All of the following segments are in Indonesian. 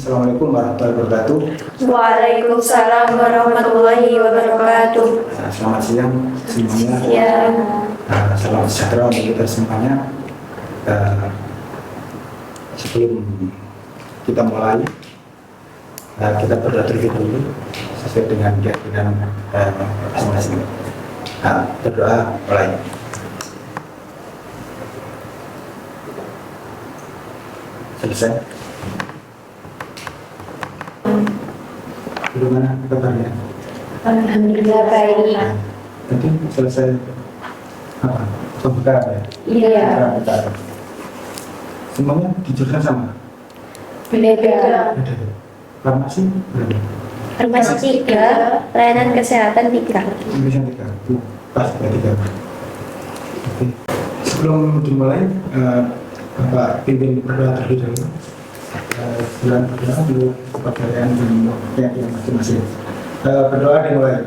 Assalamualaikum warahmatullahi wabarakatuh. Waalaikumsalam warahmatullahi wabarakatuh. Selamat siang semuanya. Siang. Salam sejahtera untuk kita semuanya. Sebelum kita mulai, kita berdoa terlebih dahulu sesuai dengan keyakinan masing-masing. Berdoa mulai. Selesai. Bagaimana kabarnya? Alhamdulillah baik. Nanti selesai apa? Pembukaan ya? Iya. Pembukaan. Semuanya dijurusan sama? Beda. Farmasi berapa? Farmasi 3, layanan kesehatan 3. Indonesia 3. Pas ya 3. Oke. Sebelum dimulai, Bapak pimpin berdoa terlebih dahulu. Bulan berdoa dulu kepada yang masing-masing. Berdoa dimulai.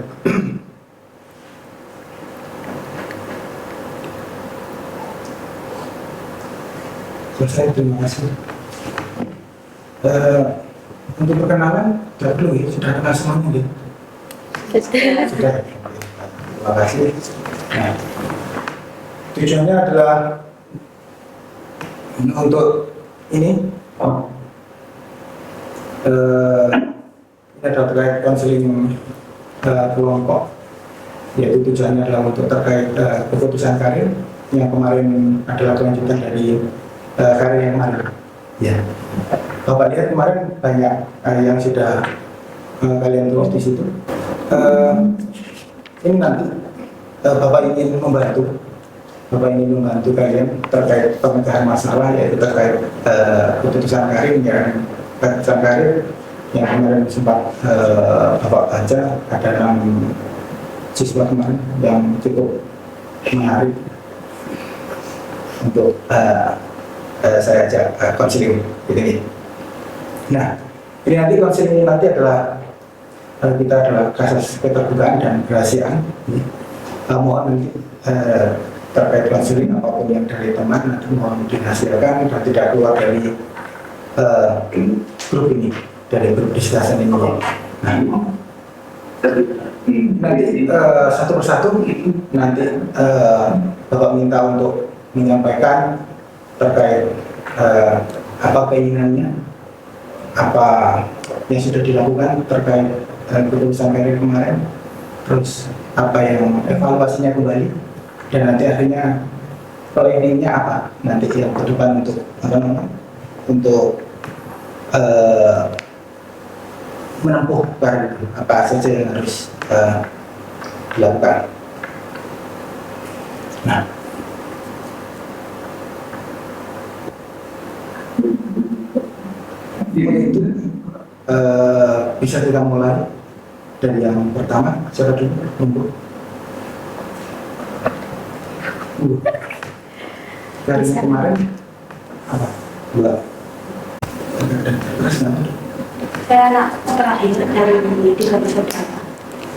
Selesai, terima kasih. Untuk perkenalan, tidak perlu ya, sudah kenal semuanya ya? Sudah. Terima kasih. Nah, tujuannya adalah untuk ini adalah terkait konseling kelompok, yaitu tujuannya adalah untuk terkait keputusan karir yang kemarin adalah kelanjutan dari karir yang kemarin. Ya, Bapak lihat kemarin banyak yang sudah kalian tulis di situ. Ini nanti Bapak ingin membantu kalian terkait pemecahan masalah, yaitu terkait keputusan karir yang kemarin sempat Bapak baca. Ada 6 siswa kemarin yang cukup menarik untuk saya ajak konseling ini. Nah, ini nanti konseling nanti adalah kita adalah kasus keterbukaan dan kerahasiaan. Mohon nanti terkait konseling apapun yang dari teman nanti mohon dihasilkan dan tidak keluar dari grup ini, dari grup diskusi ini. Nah, nanti satu persatu nanti Bapak minta untuk menyampaikan terkait apa keinginannya, apa yang sudah dilakukan terkait keputusan karir kemarin, terus apa yang evaluasinya kembali, dan nanti akhirnya planningnya apa nanti yang ke depan untuk untuk menempuh karir apa saja yang harus dilakukan. Nah, itu bisa kita mulai dari yang pertama. Siapa dulu? Dari kemarin apa? 2. Terus nanti Saya anak terakhir dari 3 bersaudara.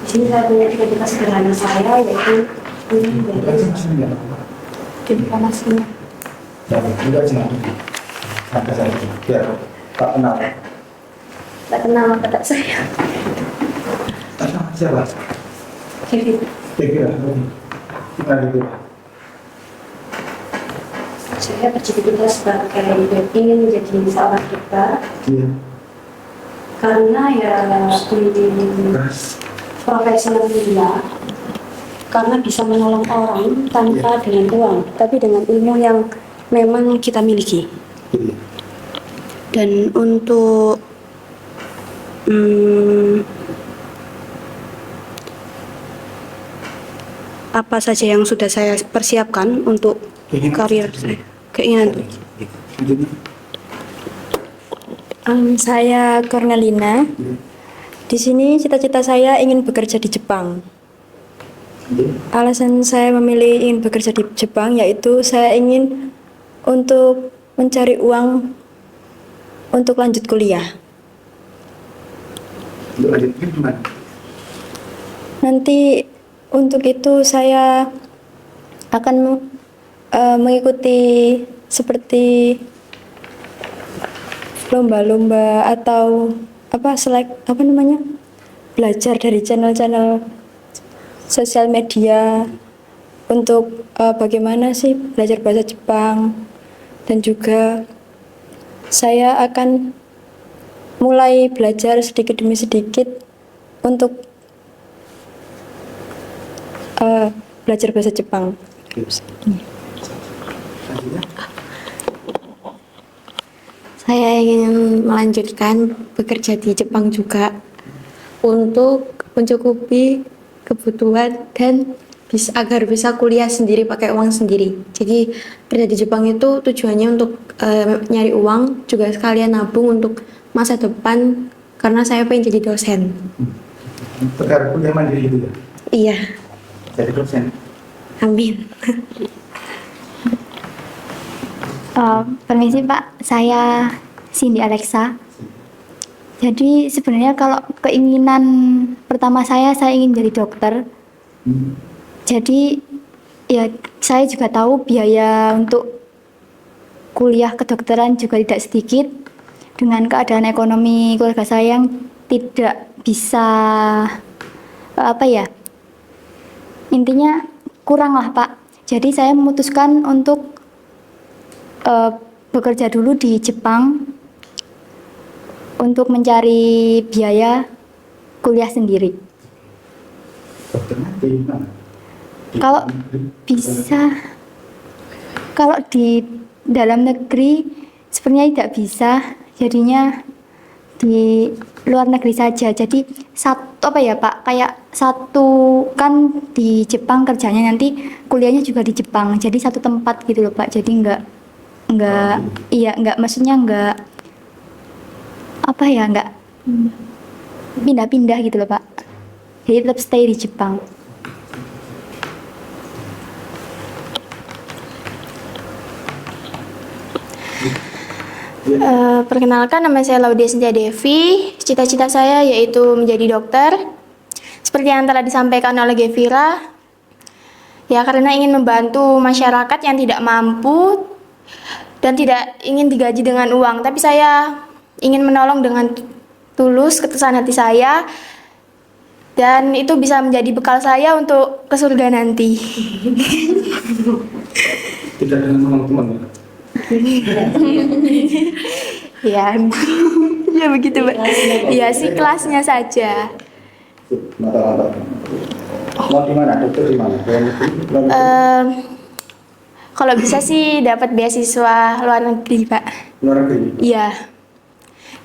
Di sini saya punya 3 sederhana saya, yaitu ini dari informasinya. itu aja nanti. Sampai saya biar Pak kenal. Tak kenal maka tak saya. Siapa? Jadi Kira-kira gimana gitu? saya bercita-cita sebagai ingin menjadi seorang dokter. Iya. Karena ya profesi yang mulia, karena bisa menolong orang tanpa dengan uang, tapi dengan ilmu yang memang kita miliki. Iya. Dan untuk apa saja yang sudah saya persiapkan untuk karir saya, keinginan. Saya Cornelina. Di sini cita-cita saya ingin bekerja di Jepang. Alasan saya memilih ingin bekerja di Jepang yaitu saya ingin untuk mencari uang untuk lanjut kuliah. Untuk lanjutkan gimana? Nanti untuk itu saya akan mengikuti seperti lomba-lomba atau apa namanya, belajar dari channel-channel sosial media untuk bagaimana sih belajar bahasa Jepang, dan juga saya akan mulai belajar sedikit demi sedikit untuk belajar bahasa Jepang. Saya ingin melanjutkan bekerja di Jepang juga untuk mencukupi kebutuhan dan agar bisa kuliah sendiri pakai uang sendiri. Jadi kerja di Jepang itu tujuannya untuk nyari uang, juga sekalian nabung untuk masa depan karena saya pengen jadi dosen. Perkara kuliah mandiri itu ya? Iya, Jadi dosen. amin. Permisi Pak, saya Cindy Alexa. Jadi sebenarnya kalau keinginan pertama saya ingin jadi dokter. Jadi ya saya juga tahu biaya untuk kuliah kedokteran juga tidak sedikit. Dengan keadaan ekonomi keluarga saya yang tidak bisa intinya kurang lah Pak. Jadi saya memutuskan untuk bekerja dulu di Jepang untuk mencari biaya kuliah sendiri. Dokternya di mana? Kalau bisa, kalau di dalam negeri sebenarnya tidak bisa, jadinya di luar negeri saja. Jadi satu Pak, kayak satu kan di Jepang kerjanya, nanti kuliahnya juga di Jepang. Jadi satu tempat gitu loh Pak. Jadi enggak maksudnya enggak pindah-pindah gitu loh Pak. Jadi tetap stay di Jepang. Perkenalkan, nama saya Laudia Sintia Devi. Cita-cita saya yaitu menjadi dokter. Seperti yang telah disampaikan oleh Gevira, ya karena ingin membantu masyarakat yang tidak mampu dan tidak ingin digaji dengan uang, tapi saya ingin menolong dengan tulus ketulusan hati saya, dan itu bisa menjadi bekal saya untuk ke surga nanti. Tidak dengan teman-teman. Ya, ya begitu Mbak. Ya sih, kelasnya saja. Mata-mata. Mau di mana? Dokter di mana? Luar negeri? Kalau bisa sih dapat beasiswa luar negeri Pak. Luar negeri? Iya,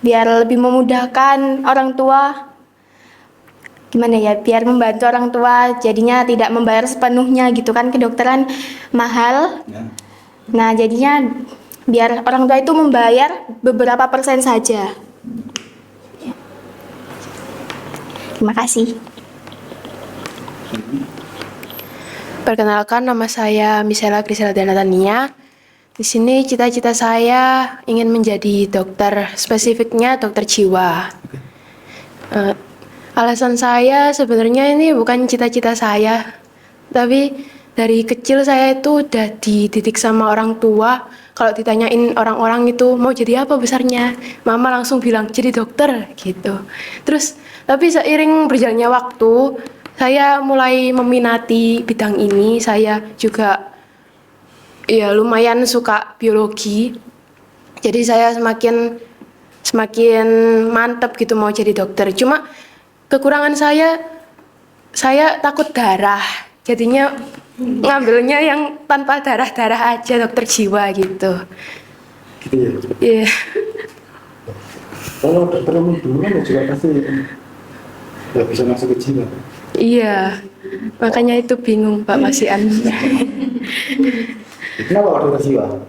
biar lebih memudahkan orang tua. Gimana ya, biar membantu orang tua, jadinya tidak membayar sepenuhnya gitu kan, kedokteran mahal. Ya. Nah jadinya biar orang tua itu membayar beberapa persen saja. Terima kasih. Perkenalkan, nama saya Misela Griselda Natania. Di sini cita-cita saya ingin menjadi dokter, spesifiknya dokter jiwa. Alasan saya sebenarnya ini bukan cita-cita saya, tapi dari kecil saya itu udah dididik sama orang tua. Kalau ditanyain orang-orang itu mau jadi apa besarnya, mama langsung bilang jadi dokter gitu. Terus tapi seiring berjalannya waktu, saya mulai meminati bidang ini. Saya juga ya lumayan suka biologi. Jadi saya semakin mantap gitu mau jadi dokter. Cuma kekurangan saya takut darah. Jadinya ngambilnya yang tanpa darah-darah aja, dokter jiwa gitu. Gitu ya? Iya. Kalau dokter umum dulu kan juga pasti nggak bisa masuk ke jiwa. Iya. Makanya itu bingung Pak Masian. Kenapa kalau dokter jiwa?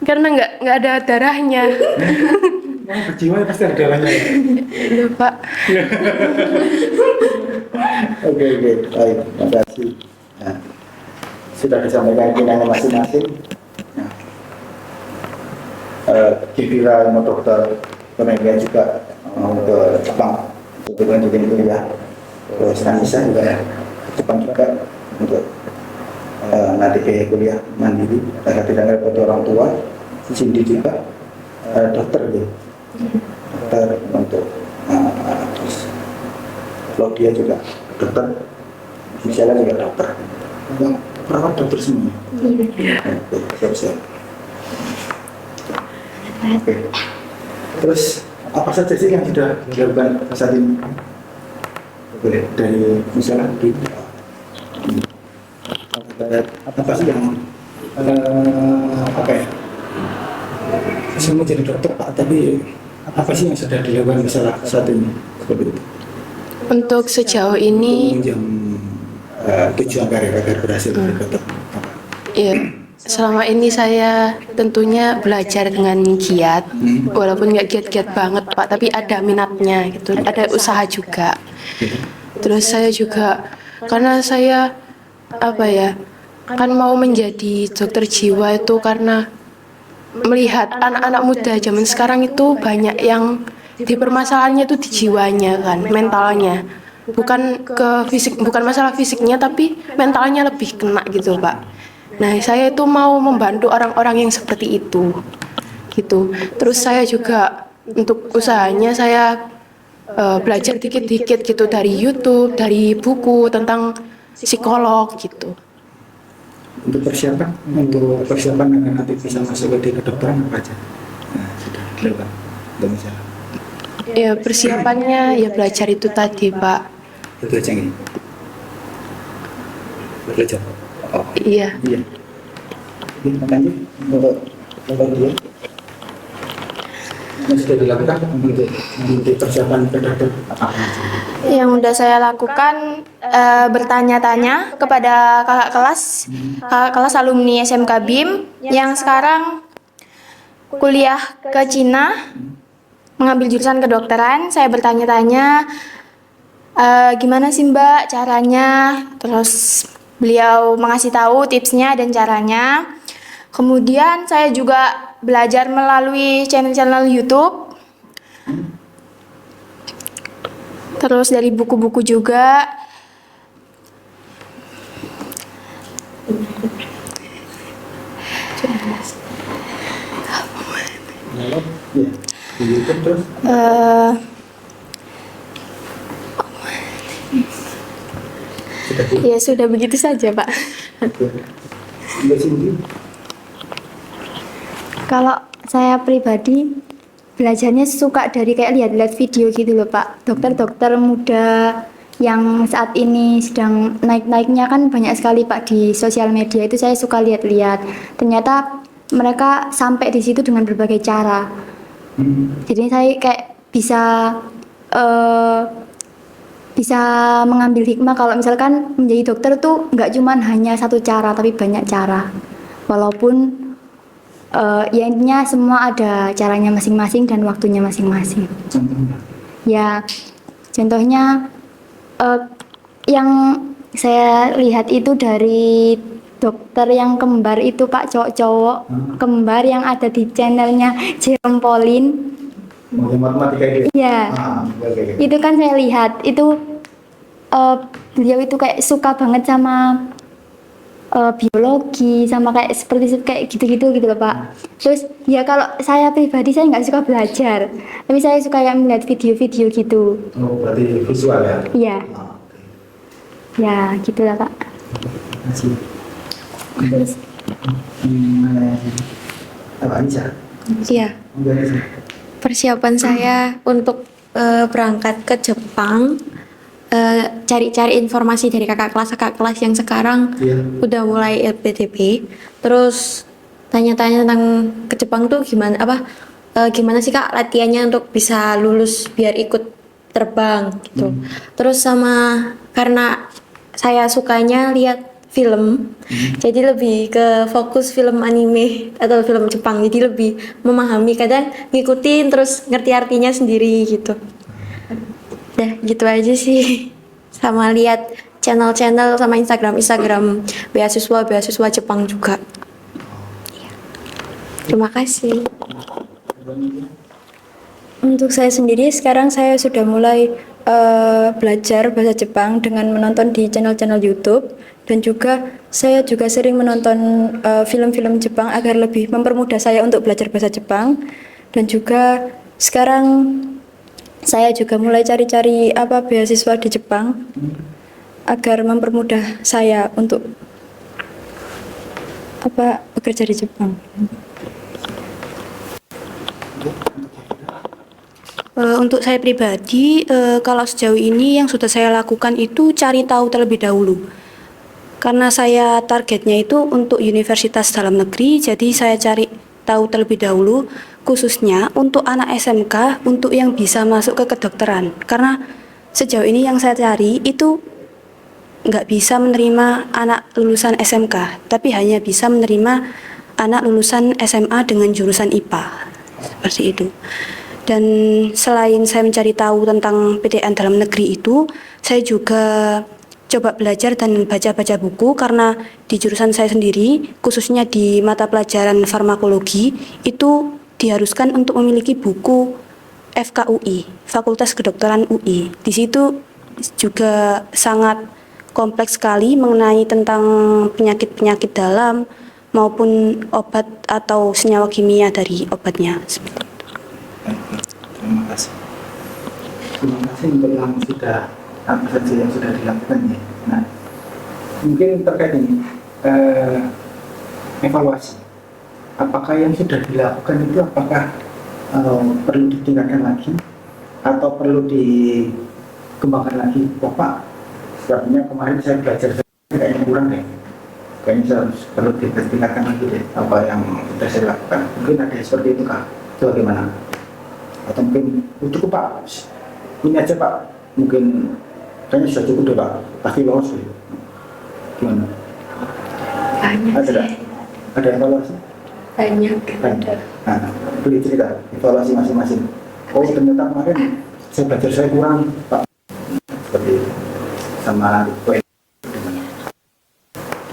Karena nggak ada darahnya. Nah, berjiwa pasti ada darahnya. Iya Pak. Oke, baik, terima kasih. Nah, sudah disampaikan keinginannya masing-masing. Nah, Gevira mau dokter, kemudian juga mau ke Jepang untuk lanjutin kuliah. Terus Nisa juga ke Jepang juga untuk nanti ke kuliah mandiri karena tidak repot orang tua. Cindy juga dokter gitu. dokter untuk terus Claudia juga dokter, Michelle juga dokter. Yang perawat dokter semua. Oke, siap. Oke. Terus apa saja sih yang sudah dilakukan saat ini? Oke, dari misalnya apa sih yang apa ya? Saya mau jadi dokter Pak, tapi apa sih yang sudah dilakukan misalnya saat ini seperti itu? Untuk sejauh ini, Yang tujuan karir agar berhasil jadi dokter. ya, selama ini saya tentunya belajar dengan giat, walaupun nggak giat-giat banget Pak, tapi ada minatnya gitu, ada usaha juga. Terus saya juga, karena saya apa ya, kan mau menjadi dokter jiwa itu karena melihat anak-anak muda zaman sekarang itu banyak yang dipermasalahannya itu di jiwanya kan, mentalnya. Bukan ke fisik, bukan masalah fisiknya tapi mentalnya lebih kena gitu, Pak. Nah, saya itu mau membantu orang-orang yang seperti itu. Gitu. Terus saya juga untuk usahanya saya belajar dikit-dikit gitu dari YouTube, dari buku tentang psikolog gitu. Untuk persiapan agar nanti bisa masuk ke kedokteran apa aja? Nah, sudah dilakukan untuk misalnya. Ya persiapannya ya belajar itu tadi Pak. Itu aja ini. Belajar. Oh Iya. iya. Ini lanjut untuk dia. Yang sudah dilakukan untuk persiapan kedokteran apa aja? Yang udah saya lakukan bertanya-tanya kepada kakak kelas alumni SMK BIM yang sekarang kuliah ke Cina mengambil jurusan kedokteran. Saya bertanya-tanya gimana sih Mbak caranya, terus beliau mengasih tahu tipsnya dan caranya. Kemudian saya juga belajar melalui channel-channel YouTube. Terus dari buku-buku juga. Lalu, ya, di YouTube terus. Ya sudah begitu saja Pak. Mbak Cindy. Kalau saya pribadi belajarnya suka dari kayak lihat-lihat video gitu loh Pak. Dokter-dokter muda yang saat ini sedang naik-naiknya kan banyak sekali Pak di sosial media, itu saya suka lihat-lihat. Ternyata mereka sampai di situ dengan berbagai cara. Jadi saya kayak bisa mengambil hikmah kalau misalkan menjadi dokter tuh nggak cuman hanya satu cara tapi banyak cara. Walaupun ya intinya semua ada caranya masing-masing dan waktunya masing-masing. Ya contohnya yang saya lihat itu dari dokter yang kembar itu Pak, cowok-cowok kembar yang ada di channelnya Jerome Pauline. Matematika itu. Iya. Oke. Itu kan saya lihat itu beliau itu kayak suka banget sama biologi, sama kayak seperti kayak gitu-gitu gitu loh Pak. Terus ya kalau saya pribadi saya nggak suka belajar, tapi saya suka kayak melihat video-video gitu. Oh, berarti visual ya? Iya. Oke. Ya gitulah Pak. Terima kasih. Terus Apa Anissa? Iya, persiapan saya untuk berangkat ke Jepang, cari-cari informasi dari kakak kelas yang sekarang udah mulai LPDP, terus tanya-tanya tentang ke Jepang tuh gimana sih Kak latihannya untuk bisa lulus biar ikut terbang gitu. Terus sama karena saya sukanya lihat film, jadi lebih ke fokus film anime atau film Jepang, jadi lebih memahami, kadang ngikutin terus ngerti artinya sendiri gitu. Dah gitu aja sih, sama lihat channel-channel sama Instagram beasiswa Jepang juga. Terima kasih. Untuk saya sendiri sekarang saya sudah mulai belajar bahasa Jepang dengan menonton di channel-channel YouTube, dan juga saya juga sering menonton film-film Jepang agar lebih mempermudah saya untuk belajar bahasa Jepang. Dan juga sekarang saya juga mulai cari-cari beasiswa di Jepang agar mempermudah saya untuk bekerja di Jepang. Untuk saya pribadi, kalau sejauh ini yang sudah saya lakukan itu cari tahu terlebih dahulu. Karena saya targetnya itu untuk universitas dalam negeri, jadi saya cari tahu terlebih dahulu, khususnya untuk anak SMK, untuk yang bisa masuk ke kedokteran. Karena sejauh ini yang saya cari itu nggak bisa menerima anak lulusan SMK, tapi hanya bisa menerima anak lulusan SMA dengan jurusan IPA. Seperti itu. Dan selain saya mencari tahu tentang PTN dalam negeri itu, saya juga coba belajar dan baca-baca buku karena di jurusan saya sendiri, khususnya di mata pelajaran farmakologi, itu diharuskan untuk memiliki buku FKUI, Fakultas Kedokteran UI. Di situ juga sangat kompleks sekali mengenai tentang penyakit-penyakit dalam maupun obat atau senyawa kimia dari obatnya. Seperti itu. Terima kasih. Terima kasih untuk yang sudah apa saja yang sudah dilakukan ya. Nah, mungkin terkait ini evaluasi. Apakah yang sudah dilakukan itu apakah perlu ditingkatkan lagi atau perlu dikembangkan lagi? Bapak, sebenarnya kemarin saya belajar kayaknya kurang deh. Kayaknya saya harus perlu ditingkatkan lagi deh apa yang sudah saya lakukan. Mungkin ada seperti itu Kak. Itu bagaimana? Atau mungkin cukup Pak, ini aja Pak, mungkin kayaknya sudah cukup deh Pak, pasti lolos deh. Gimana? Ada evaluasi? Banyak. Nah, boleh cerita evaluasi masing-masing. Oh ternyata kemarin saya belajar saya kurang Pak, seperti itu. Sama poin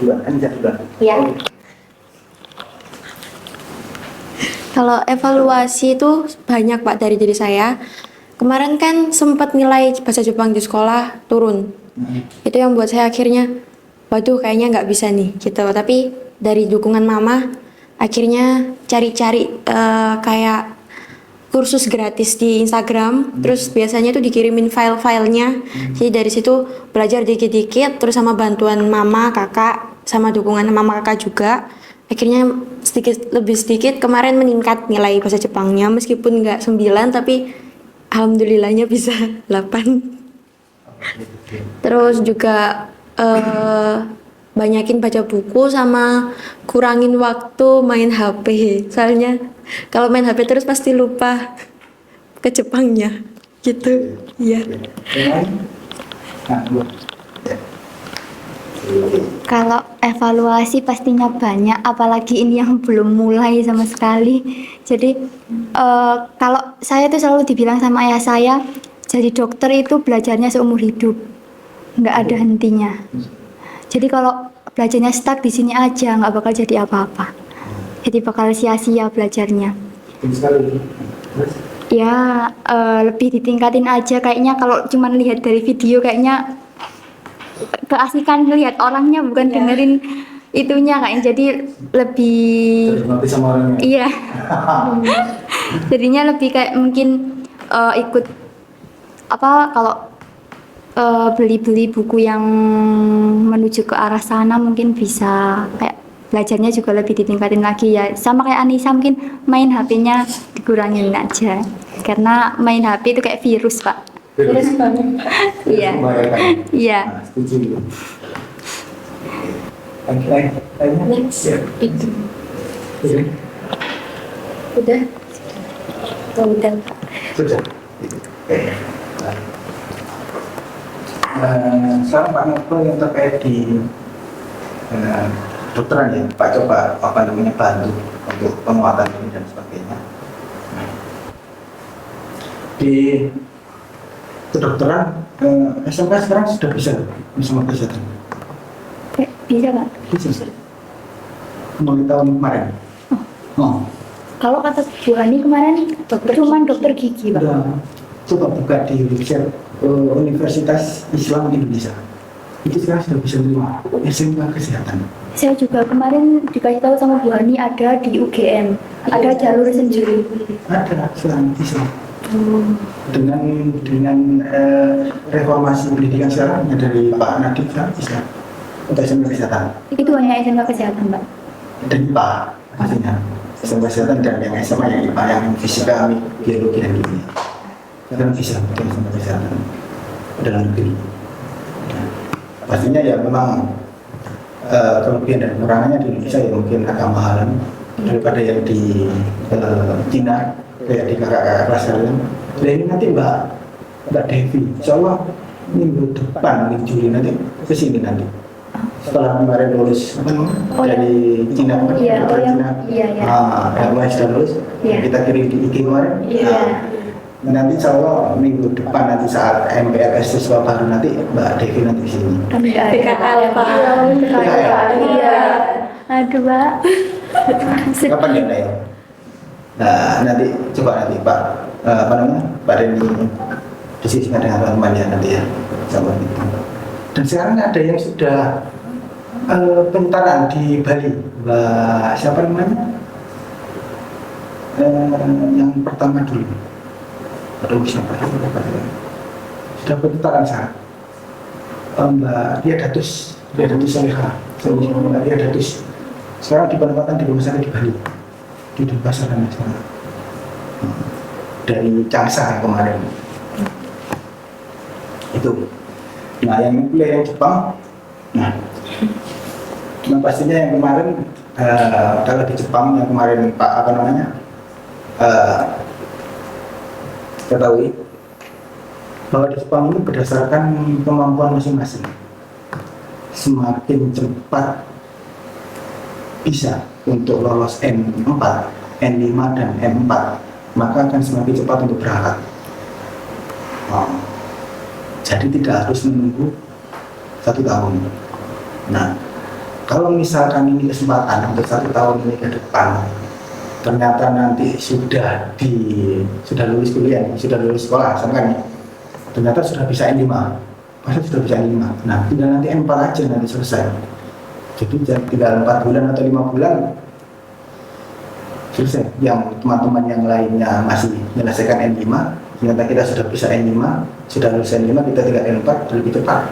dua kan jadi dua. Ya. Kalau evaluasi itu banyak Pak dari diri saya. Kemarin kan sempat nilai bahasa Jepang di sekolah turun. Itu yang buat saya akhirnya, waduh kayaknya nggak bisa nih gitu. Tapi dari dukungan mama, akhirnya cari-cari kayak kursus gratis di Instagram. Terus biasanya tuh dikirimin file-filenya. Jadi dari situ belajar dikit-dikit. Terus sama bantuan mama, kakak, sama dukungan mama kakak juga. Akhirnya sedikit lebih sedikit kemarin meningkat nilai bahasa Jepangnya meskipun nggak 9 tapi alhamdulillahnya bisa 8. Terus juga banyakin baca buku sama kurangin waktu main HP. Soalnya kalau main HP terus pasti lupa ke Jepangnya gitu. Iya. Kalau evaluasi pastinya banyak, apalagi ini yang belum mulai sama sekali. Jadi kalau saya tuh selalu dibilang sama ayah saya, jadi dokter itu belajarnya seumur hidup, nggak ada hentinya. Jadi kalau belajarnya stuck di sini aja, nggak bakal jadi apa-apa. Jadi bakal sia-sia belajarnya. Ya lebih ditingkatin aja kayaknya. Kalau cuman lihat dari video kayaknya keasikan ngelihat orangnya bukan dengerin itunya kayaknya, jadi lebih iya. Jadinya lebih kayak mungkin ikut kalau beli-beli buku yang menuju ke arah sana mungkin bisa kayak belajarnya juga lebih ditingkatin lagi ya. Sama kayak Anissa mungkin main HP-nya dikurangin aja karena main HP itu kayak virus Pak. Terus banget. Iya. Iya. Setuju. Udah. Udah. Sudah. Sekarang Pak Noko yang terkait di dokteran ya, Pak coba bantu untuk penguatan ini dan sebagainya. Di kedokteran SMK sekarang sudah bisa semua kesehatan. Bisa Pak? Bisa. Mulai tahun kemarin. Oh. Kalau kata Bu Ani kemarin cuman dokter gigi Pak. Udah coba buka di website Universitas Islam Indonesia. itu sekarang sudah bisa terima SMA kesehatan. Saya juga kemarin dikasih tahu sama Bu Hani ada di UGM, ada jalur sendiri. Ada sekarang bisa. Dengan reformasi pendidikan sekarang ya dari Pak Nadiem sekarang bisa untuk SMA kesehatan. Itu hanya SMK kesehatan, Pak. Dan IPA pastinya SMA kesehatan dan yang SMA yang IPA yang fisika, biologi dan kimia. Sekarang bisa untuk SMA kesehatan dalam negeri. Nah, pastinya ya memang kelebihan dan kekurangannya di Indonesia ya mungkin agak mahalan daripada yang di Cina, kayak di kakak-kakak kelas kalian. Nah ini nanti Mbak Devi, insya Allah minggu depan, minggu Juli nanti kesini nanti. Setelah kemarin lulus dari Cina, Iya, dari Cina, yang mulai sudah lulus, kita kirim di IG kemarin. Nanti insya Allah minggu depan nanti saat MPLS siswa baru nanti Mbak Devi nanti di sini. PKL Pak. Iya. Aduh, Pak. Kapan ya Nay? Nah nanti coba nanti Pak apa namanya Pak Denny diskusikan dengan teman-teman ya nanti ya sama itu. Dan sekarang ada yang sudah pentaraan di Bali, Mbak siapa namanya? Yang pertama dulu. Aduh siapa itu? Sudah pentaraan saat Mbak dia Datus Soleha, dia Datus. Sekarang di penempatan di rumah sakit di Bali, di Denpasar sekarang. Dari Changsa kemarin. Itu. Nah yang kuliah yang Jepang, nah pastinya yang kemarin kalau di Jepang yang kemarin Pak apa namanya ketahui bahwa di Jepang ini berdasarkan kemampuan masing-masing. Semakin cepat bisa untuk lolos N4, N5 dan M4, maka akan semakin cepat untuk berangkat. Jadi tidak harus menunggu 1 tahun. Nah, kalau misalkan ini kesempatan untuk 1 tahun ini ke depan, ternyata nanti sudah lulus kuliah, sudah lulus sekolah, misalkan ternyata sudah bisa N5, masa sudah bisa N5. Nah, tinggal nanti N4 aja nanti selesai. Jadi tinggal 4 bulan atau 5 bulan selesai. Yang teman-teman yang lainnya masih menyelesaikan N5, ternyata kita sudah bisa N5, sudah lulus N5, kita tinggal N4 lebih cepat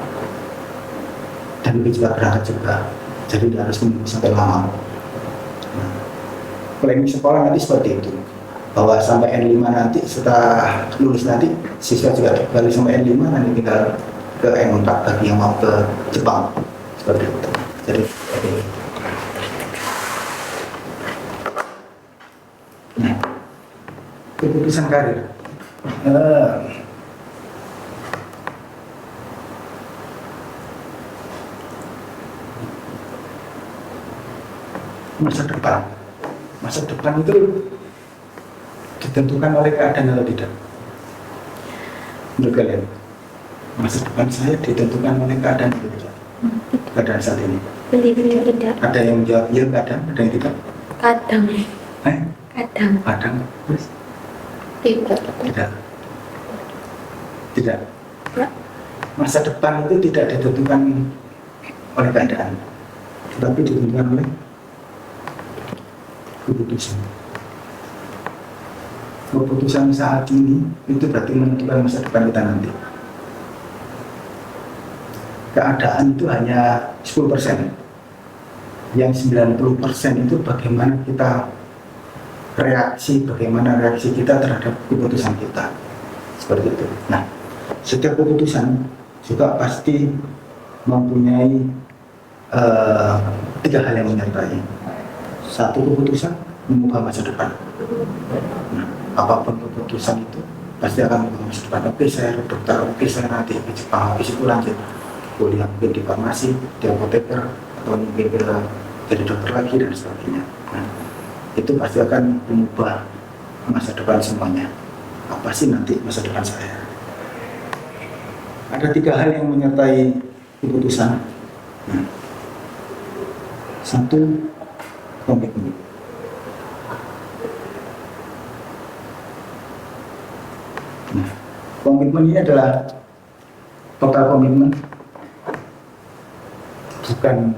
dan lebih cepat berangkat juga. Jadi tidak harus menunggu sampai lama. Nah, planning sekolah nanti seperti itu, bahwa sampai N5 nanti setelah lulus nanti siswa juga kembali sampai N5 nanti tinggal ke N4 bagi yang mau ke Jepang seperti itu. Jadi nah, keputusan karir masa depan itu ditentukan oleh keadaan atau tidak? Menurut kalian masa depan saya ditentukan oleh keadaan atau tidak? Keadaan saat ini Tidak. ada yang menjawab ya keadaan, ada yang tidak. Kadang. Kadang terus Tidak. tidak masa depan itu tidak ditentukan oleh keadaan, tetapi ditentukan oleh keputusan saat ini. Itu berarti menentukan masa depan kita nanti. Keadaan itu hanya 10%, yang 90% itu bagaimana kita bagaimana reaksi kita terhadap keputusan kita, seperti itu. Nah, setiap keputusan juga pasti mempunyai 3 hal yang menyertai. 1, keputusan mengubah masa depan. Nah, apapun keputusan itu pasti akan mengubah masa depan. Oke, saya dokter, oke, saya nanti di Jepang, habis itu lanjut kuliah mungkin di farmasi, di apoteker, atau mungkin jadi dokter lagi dan sebagainya. Nah, itu pasti akan mengubah masa depan semuanya. Apa sih nanti masa depan saya? Ada 3 hal yang menyertai keputusan. Nah, 1, komitmen. Nah, komitmen ini adalah total komitmen bukan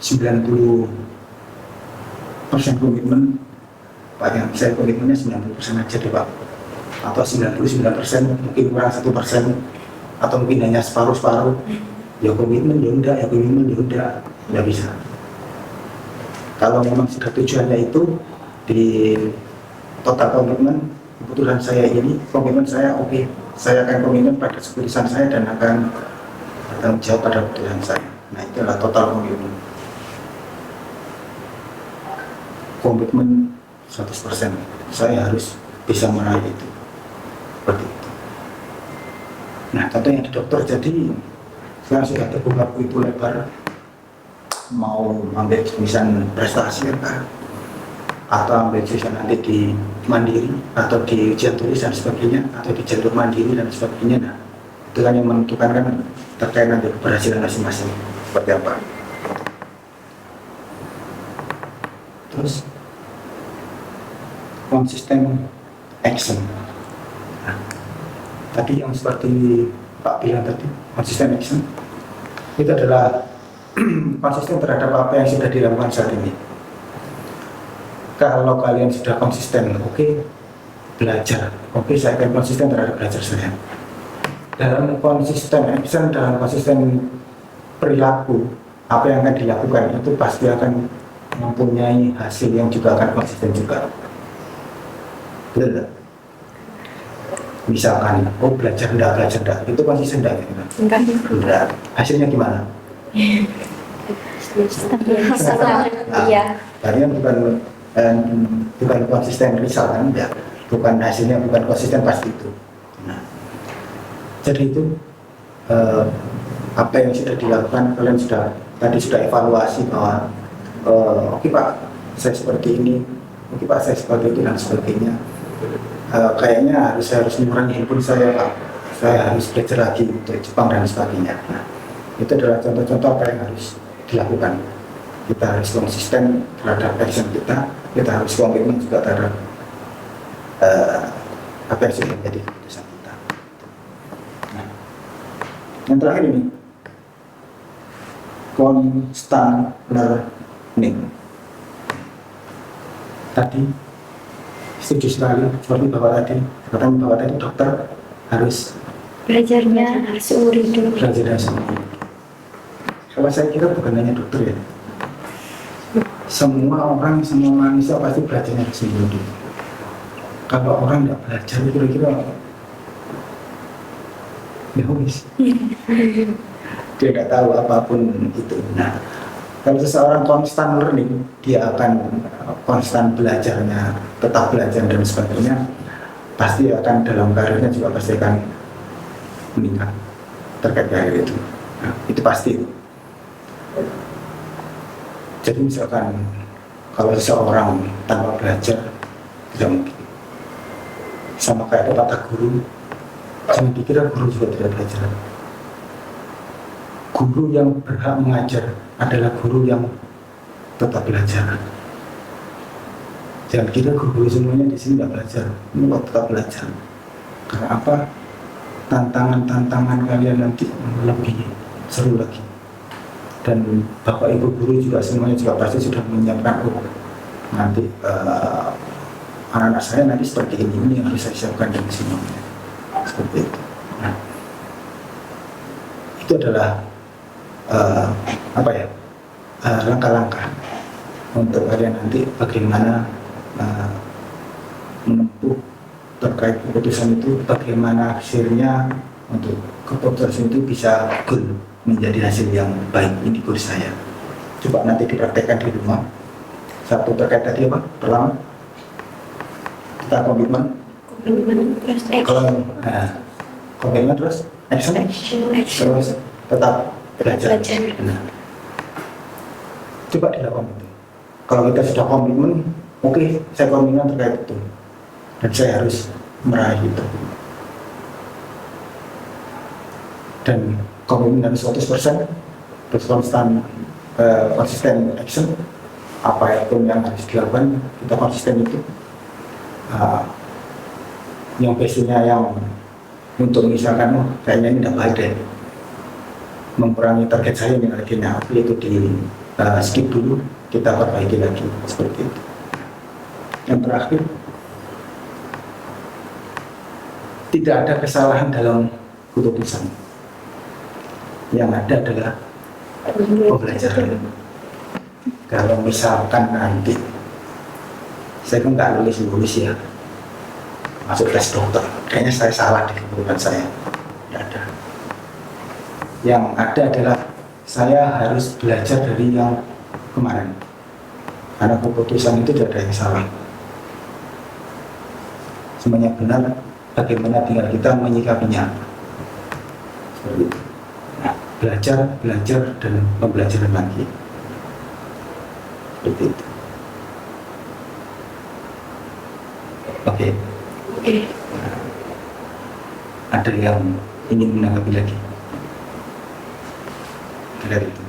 90% komitmen Pak, yang saya komitmennya 90% aja deh Pak, atau 99%, mungkin kurang 1%, atau mungkin hanya separuh-separuh. Ya komitmen ya udah, ya komitmen ya udah, nggak bisa. Kalau memang sudah tujuannya itu di total komitmen, kebetulan saya ini komitmen saya oke, saya akan komitmen pada keputusan saya dan akan bertanggung jawab pada keputusan saya. Nah itu adalah total komitmen. Komitmen 100%, saya harus bisa meraih itu, seperti itu. Nah contohnya di dokter, jadi sekarang sudah terbuka begitu lebar, mau ambil jurusan prestasi apa, atau ambil jurusan nanti di mandiri atau di ujian tulis dan sebagainya, atau di jalur mandiri dan sebagainya. Nah itu kan yang menentukan kan terkait nanti keberhasilan masing-masing seperti apa. Terus konsisten action. Nah, tadi yang seperti Pak bilang tadi, konsisten action itu adalah konsisten terhadap apa yang sudah dilakukan saat ini. Kalau kalian sudah konsisten, oke, belajar, oke, saya akan konsisten terhadap belajar saya. Dalam konsisten action, dalam konsisten perilaku, apa yang akan dilakukan itu pasti akan mempunyai hasil yang juga akan konsisten juga. Betul tak? Misalkan, oh belajar enggak, itu konsisten enggak? Enggak. Hasilnya gimana? Iya. Karena bukan konsisten risau kan, ya. Bukan hasilnya, bukan konsisten pasti itu. Nah, jadi itu apa yang sudah dilakukan, kalian tadi sudah evaluasi bahwa oke Pak, saya seperti ini, oke Pak, saya seperti itu dan sebagainya. Kayaknya saya harus mengurangi handphone saya Pak, saya harus belajar lagi untuk Jepang dan sebagainya. Nah, itu adalah contoh-contoh apa yang harus dilakukan. Kita harus konsisten terhadap action kita harus komitmen juga terhadap apa yang sudah menjadi keputusan kita. Nah, yang terakhir ini constant learning. Tadi setuju sekali seperti Bapak tadi, katanya Bapak tadi dokter harus Belajarnya harus seumur hidup. belajar dan semua. Kalau saya kira bukan hanya dokter ya, semua orang, semua manusia pasti belajarnya seumur hidup. Kalau orang tidak belajar kira-kira ya wis, dia nggak tahu apapun itu. Nah, kalau seseorang konstan learning, dia akan konstan belajarnya, tetap belajar dan sebagainya, pasti akan dalam karirnya juga pasti akan meningkat terkait karir itu. Nah, itu pasti. Jadi misalkan kalau seseorang tanpa belajar tidak mungkin. Sama kayak kata guru, jangan dikira guru juga tidak belajar. Guru yang berhak mengajar adalah guru yang tetap belajar. Jangan kira guru semuanya di sini tidak belajar, ini kok tetap belajar. Karena apa? Tantangan-tantangan kalian nanti lebih seru lagi. Dan Bapak Ibu guru juga semuanya juga pasti sudah menyiapkan nanti anak-anak saya nanti seperti ini yang harus saya siapkan dari semuanya. Seperti itu. Nah, itu adalah langkah-langkah untuk kalian nanti bagaimana menempuh terkait keputusan itu, bagaimana hasilnya untuk keputusan itu bisa goal, menjadi hasil yang baik. Ini goal saya. Coba nanti dipraktekkan di rumah. Satu terkait tadi apa? Pertama, kita komitmen. Terus action. Komitmen terus action. Terus tetap belajar. Nah, coba dilakukan itu. Kalau kita sudah komitmen, oke, saya komitmen terkait itu, dan saya harus meraih itu. Dan komitmen harus 100%, terus konsisten action, apapun yang harus dilakukan, kita konsisten itu. Yang biasanya yang untuk misalkan, kayaknya ini tidak baik deh, mengurangi target saya nilainya itu di skip dulu, kita perbaiki lagi seperti itu. Yang terakhir, tidak ada kesalahan dalam keputusan. Yang ada adalah pembelajaran. Kalau misalkan nanti saya kan nggak lulus ya masuk tes dokter, kayaknya saya salah di keputusan saya. Tidak ada. Yang ada adalah saya harus belajar dari yang kemarin, karena keputusan itu tidak ada yang salah, semuanya benar. Bagaimana tinggal kita menyikapinya. Seperti itu. Nah, belajar dan pembelajaran lagi. Seperti itu. Oke. Nah, ada yang ingin menanggapi lagi? Dari itu.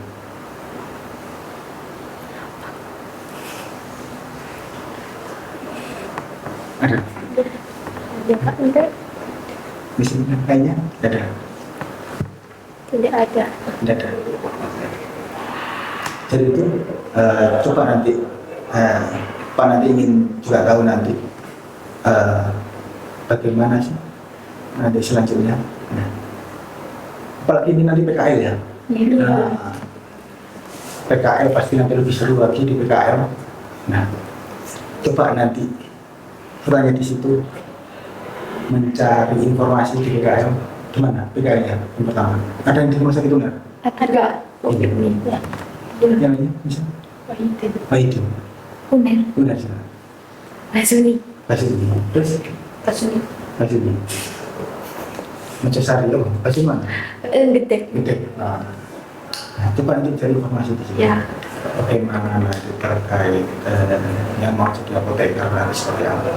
Ada? Ya Pak, enggak. Di sini kayaknya tidak ada. Tidak ada. Tidak ada. Jadi itu coba nanti Pak nanti ingin juga tahu nanti bagaimana sih nanti selanjutnya. Nah, apalagi ini nanti PKL ya. Nah, PKL pasti nanti lebih seru lagi di PKL. Nah, coba nanti tanya di situ mencari informasi di PKL. Di mana PKL-nya yang pertama? Ada yang di rumah sakit itu nggak? Ada. Oh, iya. Ya. Yang ini bisa? Wahidin. Uner. Benar sih. Basuni. Basuni. Terus? Basuni. Basuni. Mencari loh. Basuni mana? Gede. Gede. Nah, coba nanti cari informasi di sini. Ya. Bagaimana nanti terkait yang mau jadi apoteker nanti seperti apa?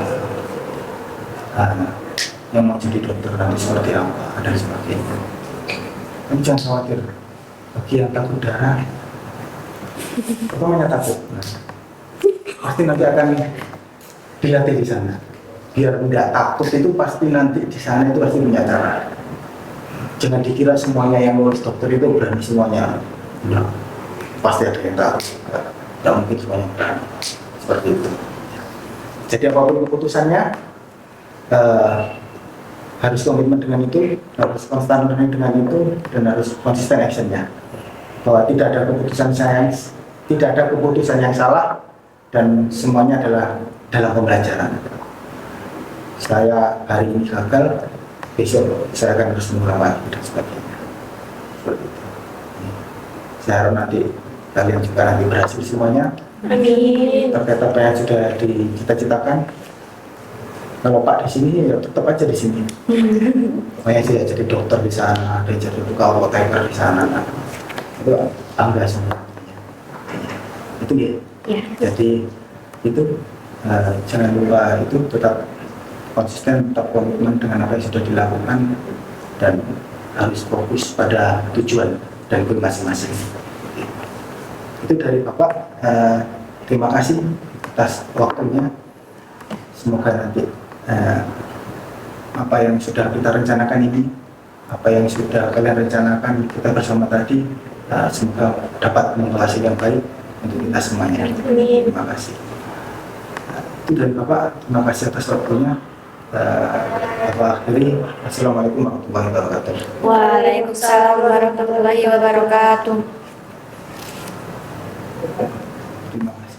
Yang mau jadi dokter nanti seperti apa? Dan sebagainya. Tapi jangan khawatir. Bagi yang takut darah, pokoknya takut. Nah, pasti nanti akan dilatih di sana. Biar tidak takut itu pasti nanti di sana itu pasti punya cara. Jangan dikira semuanya yang lulus dokter itu berani semuanya. Nah, pasti ada yang takut. Tidak mungkin semuanya berani. Seperti itu. Jadi apapun keputusannya harus komitmen dengan itu, harus konstan dengan itu, dan harus konsisten actionnya. Bahwa tidak ada keputusan yang salah dan semuanya adalah dalam pembelajaran. Saya hari ini gagal, besok saya akan terus mengulang lagi dan sebagainya. Seperti itu. Saya harap nanti kalian juga nanti berhasil semuanya. Amin. Terkait apa yang sudah dicita-citakan. Kalau Pak di sini ya tetap aja di sini. Pokoknya saya jadi dokter di sana, ada jadi tukang apoteker di sana. Nah, itu angga semua. Itu ya. Ya. Jadi itu jangan lupa itu tetap konsisten, tetap komitmen dengan apa yang sudah dilakukan dan harus fokus pada tujuan dan goal masing-masing. Itu dari Bapak. Terima kasih atas waktunya. Semoga nanti apa yang sudah kita rencanakan ini, apa yang sudah kalian rencanakan kita bersama tadi, semoga dapat membawa hasil yang baik untuk kita semuanya. Terima kasih. Itu dari Bapak. Terima kasih atas waktunya. Bapak akhiri. Assalamualaikum warahmatullahi wabarakatuh. Waalaikumsalam warahmatullahi wabarakatuh. Terima kasih.